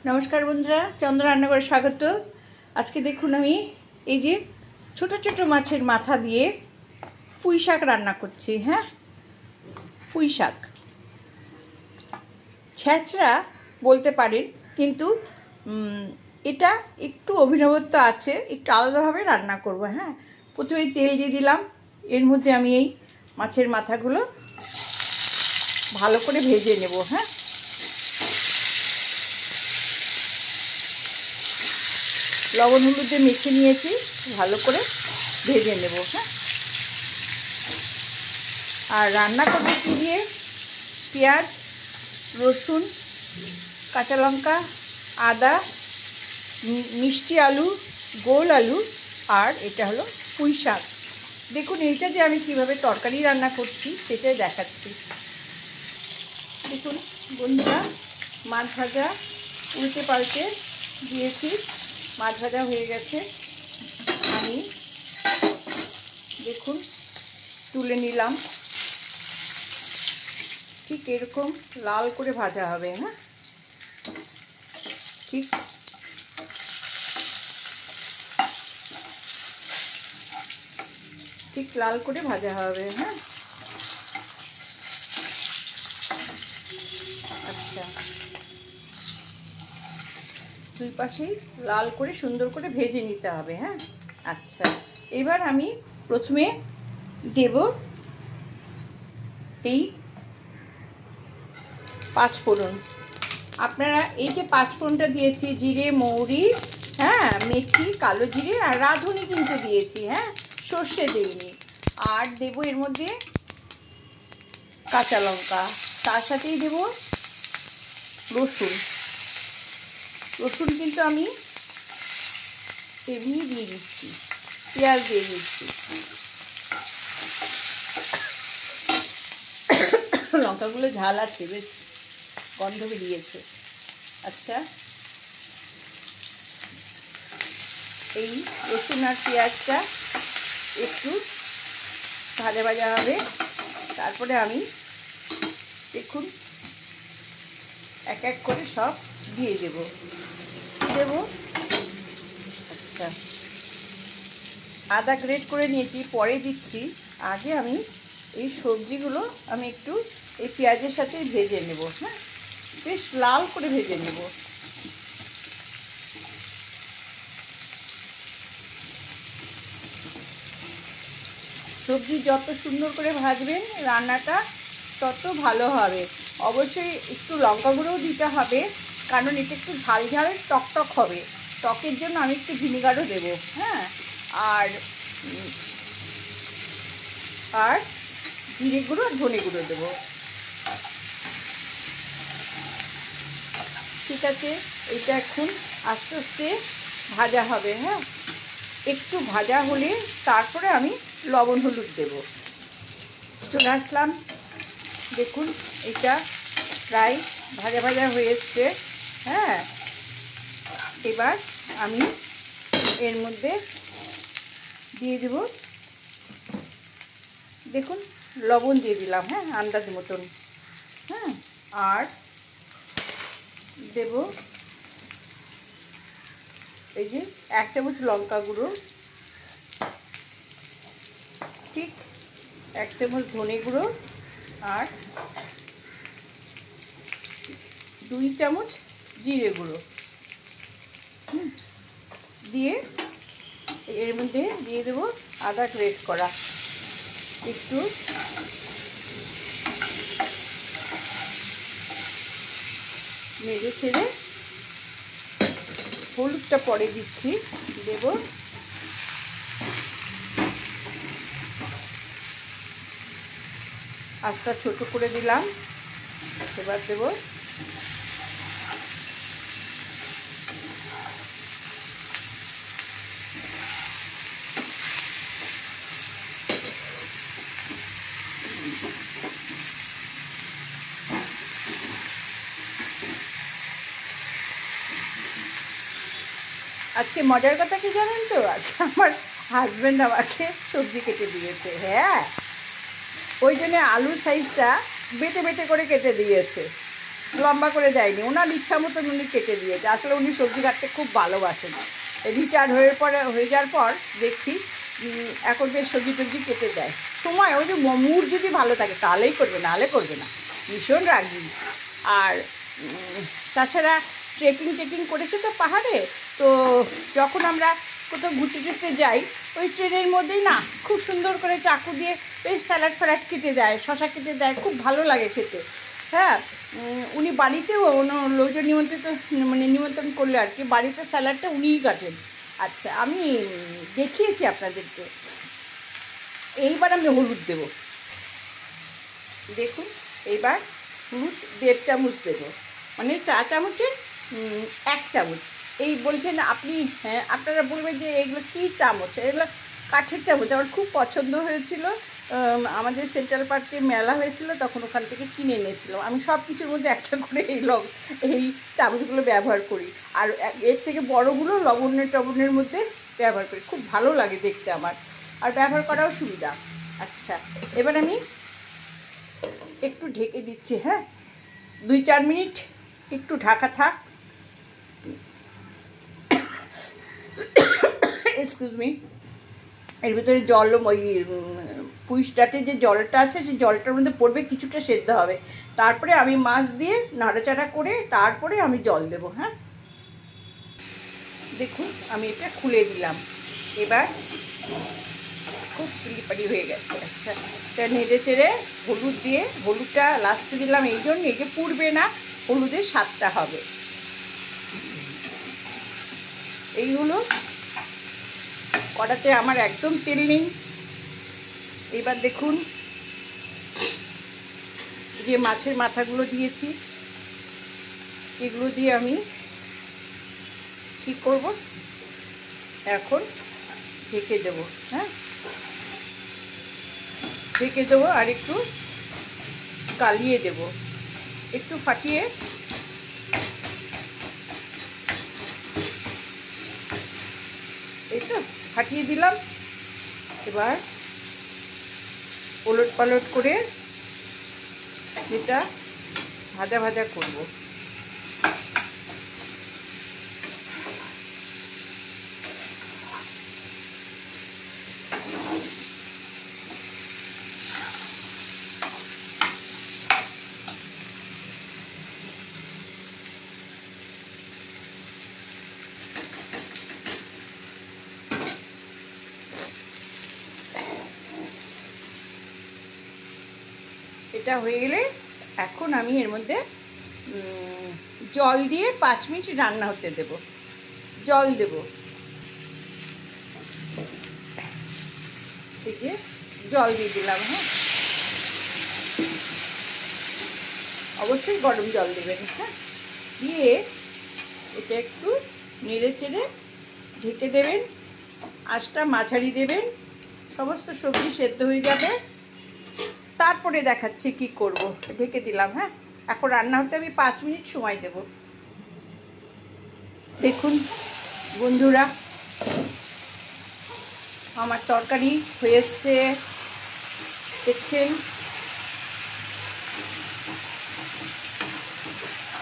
नमस्कार बंधुरा चंद्र रान्नाघरे स्वागत। आज के देखुन आमी এই যে ছোট ছোট মাছের মাথা দিয়ে পুঁই শাক রান্না করছি। হ্যাঁ, পুঁই শাক ছেঁচড়া বলতে পারেন, কিন্তু এটা একটু অভিনবত্ব আছে, একটু আলাদাভাবে রান্না করব। হ্যাঁ, প্রথমে তেল দিয়ে দিলাম, এর মধ্যে আমি এই মাছের মাথাগুলো ভালো করে ভেজে নেব। হ্যাঁ, লবণ হলুদ দিয়ে মেখে নিয়েছি, ভালো করে ভেজে নেব। হ্যাঁ, আর রান্না করবো কি দিয়ে? পেঁয়াজ, রসুন, কাঁচা লঙ্কা, আদা, মিষ্টি আলু, গোল আলু, আর এটা হলো পুঁই শাক। দেখুন এইটা যে আমি কিভাবে তরকারি রান্না করছি সেটাই দেখাচ্ছি। দেখুন বন্ধুরা, মাছ ভাজা উল্টে পাল্টে দিয়েছি, মাছ ভাজা হয়ে গেছে। আমি দেখুন তুলে নিলাম, ঠিক এরকম লাল করে ভাজা হবে। হ্যাঁ, ঠিক লাল করে ভাজা হবে। হ্যাঁ, আচ্ছা, দুই পাশেই লাল করে সুন্দর করে ভেজে নিতে হবে। হ্যাঁ, আচ্ছা, এবার আমি প্রথমে দেব এই পাঁচফোড়ন। আপনারা এই যে পাঁচফোড়নটা দিয়েছি, জিরে, মৌরি, হ্যাঁ, মেথি, কালো জিরে আর রাঁধুনি কিন্তু দিয়েছি। হ্যাঁ, সর্ষে দিইনি। আর দেব এর মধ্যে কাঁচা লঙ্কা, তার সাথেই দেব রসুন। রসুন কিন্তু আমি এমনি দিয়ে দিচ্ছি, পেঁয়াজ দিয়ে দিচ্ছি। লঙ্কাগুলো ঝাল আছে, বেশ গন্ধ বেরিয়েছে। আচ্ছা, এই রসুন আর পেঁয়াজটা একটু ভাজা ভাজা হবে। তারপরে আমি দেখুন এক এক করে সব দিয়ে দেব। আচ্ছা, আদা গ্রেট করে নিয়েছি, পরে দিচ্ছি। আগে আমি এই সবজিগুলো আমি একটু এই পেঁয়াজের সাথে ভেজে নেব। হ্যাঁ, বেশ লাল করে ভেজে নেব। সবজি যত সুন্দর করে ভাজবেন রান্নাটা তত ভালো হবে। অবশ্যই একটু লঙ্কা গুঁড়োও দিতে হবে, কারণ এটা একটু ঝাল ঝাল টকটক হবে। টকের জন্য আমি একটু ভিনিগারও দেবো। হ্যাঁ, আর আর জিরে গুঁড়ো আর ধনে গুঁড়ো দেবো। ঠিক আছে, এটা এখন আস্তে আস্তে ভাজা হবে। হ্যাঁ, একটু ভাজা হলে তারপরে আমি লবণ হলুদ দেব। চলে আসলাম, দেখুন এটা প্রায় ভাজা ভাজা হয়ে এসছে। হ্যাঁ, এবার আমি এর মধ্যে দিয়ে দেব, দেখুন লবণ দিয়ে দিলাম। হ্যাঁ, আন্দাজ মতন। হ্যাঁ, আর দেব এই যে 1 চামচ লঙ্কা গুঁড়ো, ঠিক 1 চামচ ধনে গুঁড়ো, আর 2 চামচ জিরে গুঁড়ো দিয়ে এর মধ্যে দিয়ে দেব আদা গ্রেট করা। একটু নেড়ে ছেড়ে হলুদটা পরে দিচ্ছি, দেব আঁচটা ছোট করে দিলাম। এবার দেব আজকে মজার কথা কি জানেন তো? আজকে আমার হাজব্যান্ড আমাকে সবজি কেটে দিয়েছে। হ্যাঁ, ওই জন্য আলুর সাইজটা বেটে বেটে করে কেটে দিয়েছে। লম্বা করে দেয়নি, ওনার ইচ্ছা মতন উনি কেটে দিয়েছে। আসলে উনি সবজি কাটতে খুব ভালোবাসেন। রিটায়ার্ড হয়ে যাওয়ার পর দেখছি এখন বেশ সবজি টবজি কেটে দেয়। সময় ওই যে মুড যদি ভালো থাকে তাহলেই করবে, নাহলে করবে না, ভীষণ রাগি। আর তাছাড়া ট্রেকিং করেছে তো পাহাড়ে, তো যখন আমরা কোথাও ঘুরতে টুরতে যাই ওই ট্রেনের মধ্যেই না খুব সুন্দর করে চাকু দিয়ে বেশ স্যালাড ফ্যালাড কেটে দেয়, শশা কেটে দেয়, খুব ভালো লাগে খেতে। হ্যাঁ, উনি বাড়িতেও লোকজন নিমন্ত্রণ করলে আর কি বাড়িতে স্যালাডটা উনিই কাটেন। আচ্ছা, আমি দেখিয়েছি আপনাদেরকে। এইবার আমি হলুদ দেব, দেখুন। এইবার হলুদ 1.5 চামচ দেবো, মানে চা চামচে 1 চামচ। এই বলছেন আপনি, হ্যাঁ আপনারা বলবেন যে এগুলো কী চামচ, এগুলো কাঠের চামচ। আমার খুব পছন্দ হয়েছিল, আমাদের সেন্ট্রাল পার্কে মেলা হয়েছিল, তখন ওখান থেকে কিনে এনেছিলাম। আমি সব কিছুর মধ্যে একটা করে এই চামচগুলো ব্যবহার করি, আর এর থেকে বড়গুলো লবণের মধ্যে ব্যবহার করি। খুব ভালো লাগে দেখতে আমার, আর ব্যবহার করাও সুবিধা। আচ্ছা, এবার আমি একটু ঢেকে দিচ্ছি। হ্যাঁ, 2-4 মিনিট একটু ঢাকা থাক। Excuse me. এর ভিতরে জল, ওই পুঁইশাকের যে জলটা আছে সেই জলটার মধ্যে পড়বে, কিছুটা সেদ্ধ হবে। তারপরে আমি মাছ দিয়ে নাড়াচাড়া করে তারপরে আমি জল দেবো। হ্যাঁ, দেখুন আমি এটা খুলে দিলাম। এবার খুব স্লিপারি হয়ে গেছে। আচ্ছা, এটা নেড়ে চেড়ে হলুদ দিয়ে, হলুদটা লাস্টে দিলাম এই জন্য এই যে পুড়বে না, হলুদের স্বাদটা হবে। এই হলো, কড়াতে আমার একদম তেল নেই। এবার দেখুন যে মাছের মাথাগুলো দিয়েছি, এগুলো দিয়ে আমি কী করব, এখন ঢেকে দেবো। হ্যাঁ, ঢেকে দেবো আর একটু গালিয়ে দেব, একটু ফাটিয়ে। এই তো ফাটিয়ে দিলাম। এবার ওলট পালট করে এটা ভাজা ভাজা করব। এটা হয়ে গেলে এখন আমি এর মধ্যে জল দিয়ে 5 মিনিট রান্না হতে দেব। জল দেব, এই যে জল দিয়ে দিলাম। হ্যাঁ, অবশ্যই গরম জল দেবেন। হ্যাঁ, দিয়ে এটা একটু নেড়ে চেড়ে ঢেকে দেবেন, আঁচটা মাঝারি দেবেন, সমস্ত সবজি সেদ্ধ হয়ে যাবে। তারপরে দেখাচ্ছি কি করব। ঢেকে দিলাম। হ্যাঁ, এখন রান্না হতে আমি 5 মিনিট সময় দেব। দেখুন বন্ধুরা, আমার তরকারি হয়ে এসছে, দেখছেন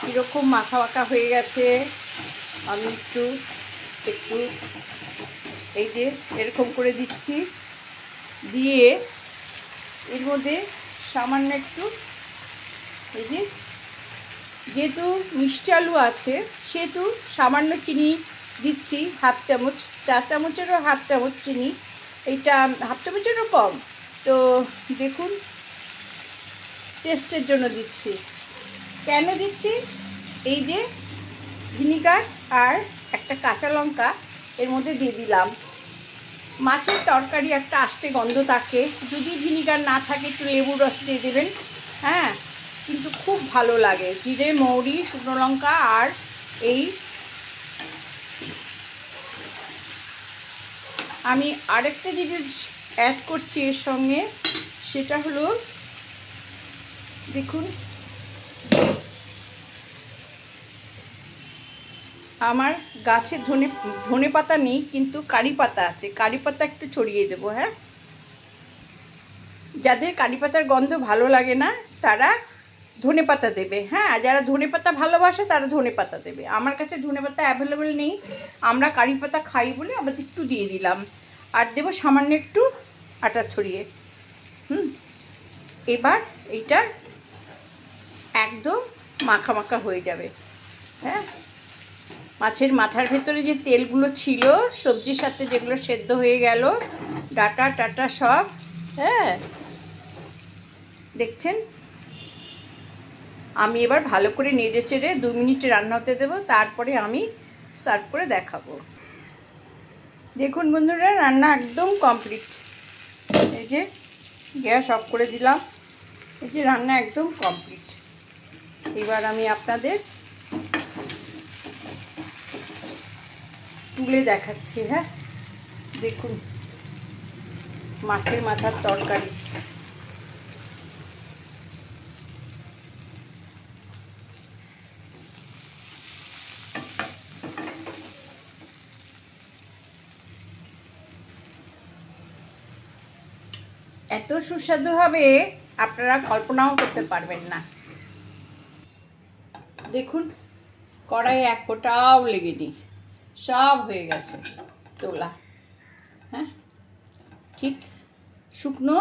কীরকম মাখা মাখা হয়ে গেছে। আমি একটু এই যে এরকম করে দিচ্ছি, দিয়ে এর মধ্যে সামান্য একটু, এই যে যেহেতু মিষ্টি আলু আছে সেহেতু সামান্য চিনি দিচ্ছি, 1/2 চামচ, 4 চামচেরও 1/2 চামচ চিনি, এইটা 1/2 চামচেরও কম। তো দেখুন, টেস্টের জন্য দিচ্ছি। কেন দিচ্ছি, এই যে ভিনিগার আর একটা কাঁচা লঙ্কা এর মধ্যে দিয়ে দিলাম। মাছের তরকারি একটা আষ্টে গন্ধ থাকে, যদি ভিনিগার না থাকে একটু লেবুর রস দিয়ে দেবেন। হ্যাঁ, কিন্তু খুব ভালো লাগে। জিরে, মৌরি, শুকনো লঙ্কা আর এই আমি আরেকটা জিনিস অ্যাড করছি এর সঙ্গে, সেটা হলো দেখুন আমার গাছে ধনে পাতা নেই, কিন্তু কারি পাতা আছে, কারি পাতা একটু ছড়িয়ে দেবো। হ্যাঁ, যাদের কারি পাতার গন্ধ ভালো লাগে না তারা ধনে পাতা দেবে। হ্যাঁ, যারা ধনে পাতা ভালোবাসে তারা ধনে পাতা দেবে। আমার কাছে ধনে পাতা অ্যাভেলেবেল নেই, আমরা কারি পাতা খাই বলে আবার একটু দিয়ে দিলাম। আর দেবো সামান্য একটু আটা ছড়িয়ে। এবার এইটা একদম মাখা মাখা হয়ে যাবে। হ্যাঁ, মাছের মাথার ভেতরে যে তেলগুলো ছিল সবজির সাথে, যেগুলো সেদ্ধ হয়ে গেল, ডাটা টাটা সব, হ্যাঁ দেখছেন। আমি এবার ভালো করে নেড়ে চেড়ে 2 মিনিট রান্না হতে দেবো, তারপরে আমি সার্ভ করে দেখাবো। দেখুন বন্ধুরা, রান্না একদম কমপ্লিট। এই যে গ্যাস অফ করে দিলাম, এই যে রান্না একদম কমপ্লিট। এবার আমি আপনাদের তুলে দেখাচ্ছি। হ্যাঁ, দেখুন মাছের মাথার তরকারি। এত সুস্বাদু হবে আপনারা কল্পনাও করতে পারবেন না। দেখুন কড়াইয়ে এক ফোঁটাও লেগেনি, সব হয়ে গেছে তোলা। হ্যাঁ, ঠিক শুকনো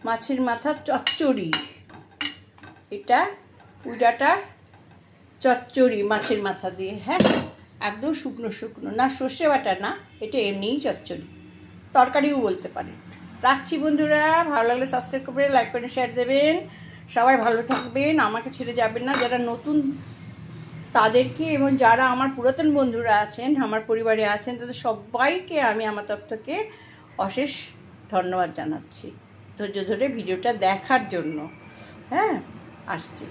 মাছের মাথা চচ্চড়ি। এটা পুইডাটা চচ্চড়ি মাছের মাথা দিয়ে। হ্যাঁ, একদম শুকনো শুকনো, না সর্ষে বাটা না, এটা এমনিই চচ্চড়ি, তরকারিও বলতে পারেন। রাখছি বন্ধুরা, ভালো লাগলে সাবস্ক্রাইব করবেন, লাইক করে শেয়ার দেবেন। সবাই ভালো থাকবেন, আমাকে ছেড়ে যাবেন না। যারা নতুন তাদেরকে, এবং যারা আমার পুরাতন বন্ধুরা আছেন, আমার পরিবারে আছেন, তাদের সবাইকে আমি আমার তরফ থেকে অশেষ ধন্যবাদ জানাচ্ছি ধৈর্য ধরে ভিডিওটা দেখার জন্য। হ্যাঁ, আসছি।